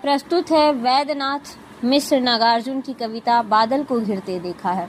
प्रस्तुत है वैद्यनाथ मिश्र नागार्जुन की कविता बादल को घिरते देखा है।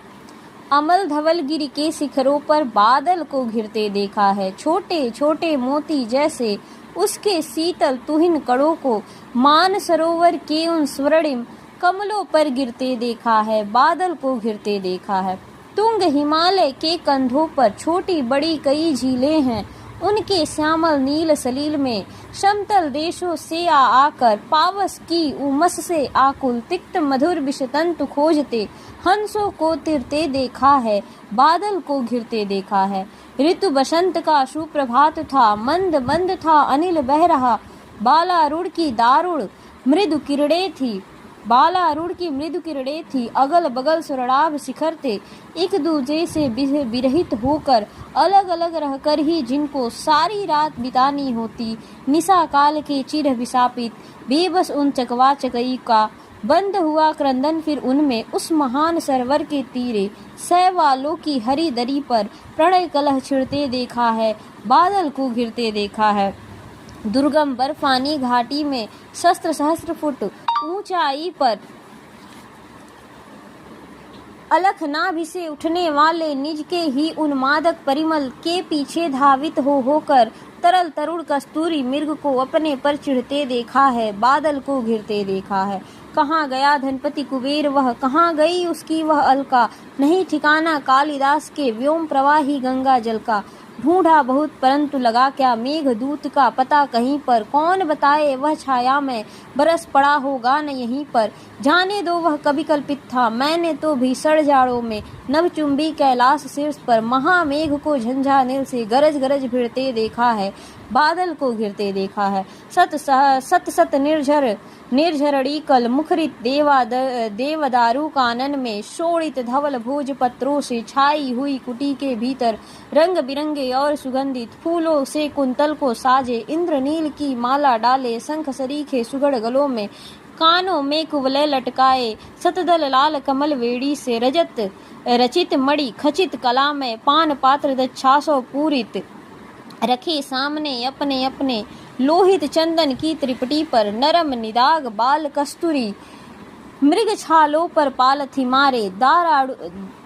अमल धवल गिरी के शिखरों पर बादल को घिरते देखा है। छोटे छोटे मोती जैसे उसके शीतल तुहिन कणों को मान सरोवर के उन स्वर्णिम कमलों पर गिरते देखा है। बादल को घिरते देखा है। तुंग हिमालय के कंधों पर छोटी बड़ी कई झीलें हैं। उनके श्यामल नील सलील में समतल देशों से आकर पावस की उमस से आकुल तिक्त मधुर विषतंतु खोजते हंसों को तिरते देखा है। बादल को घिरते देखा है। ऋतु बसंत का सुप्रभात था। मंद मंद था अनिल बह रहा। बालारूढ़ की दारुण मृदु किरणें थी। बालारूढ़ की मृदु किरणें थी। अगल बगल सुरणाभ शिखर थे। एक दूसरे से विरहित होकर अलग अलग रहकर ही जिनको सारी रात बितानी होती। निशा काल के चिर विशापित बेबस उन चकवा चकई का बंद हुआ क्रंदन फिर उनमें उस महान सरोवर के तीरे सहवालों की हरी दरी पर प्रणय कलह छिड़ते देखा है। बादल को घिरते देखा है। दुर्गम बर्फानी घाटी में शस्त्र सहस्त्र फुट ऊंचाई पर अलखनाभि से उठने वाले निज के ही उन्मादक परिमल के पीछे धावित होकर तरल तरुण कस्तूरी मृग को अपने पर चिढ़ते देखा है। बादल को घिरते देखा है। कहाँ गया धनपति कुबेर वह, कहाँ गई उसकी वह अलका। नहीं ठिकाना कालिदास के व्योम प्रवाही गंगा जल का। ढूंढा बहुत परंतु लगा क्या मेघ दूत का पता कहीं पर। कौन बताए वह छाया में बरस पड़ा होगा न यहीं पर। जाने दो वह कभी कल्पित था। मैंने तो भीषण जाड़ों में नभचुंबी कैलाश शीर्ष पर महामेघ को झंझानेर से गरज गरज भिड़ते देखा है। बादल को घिरते देखा है। सत सत निर्झरणी कल मुखरित देवदारू कानन में शोणित धवल भोज पत्रों से छाई हुई कुटी के भीतर रंग बिरंगे और सुगंधित फूलों से कुंतल को साजे इंद्रनील की माला डाले शंख सरीखे सुगढ़ गलों में कानों में कुवलय लटकाए सतदल लाल कमल वेड़ी से रजत रचित मणि खचित कला में पान पात्र दच्छासो पूरित रखे सामने अपने अपने लोहित चंदन की त्रिपटी पर नरम निदाग बाल कस्तूरी मृग छालों पर पालथी मारे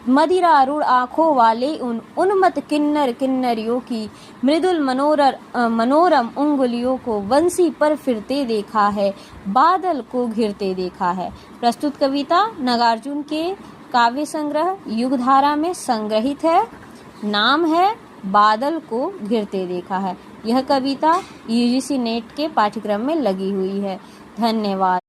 मदिरारूढ़ आंखों वाले उन उन्मत्त किन्नर किन्नरियों की मृदुल मनोरम उंगलियों को बंसी पर फिरते देखा है। बादल को घिरते देखा है। प्रस्तुत कविता नागार्जुन के काव्य संग्रह युगधारा में संग्रहित है। नाम है बादल को घिरते देखा है। यह कविता यूजीसी नेट के पाठ्यक्रम में लगी हुई है। धन्यवाद।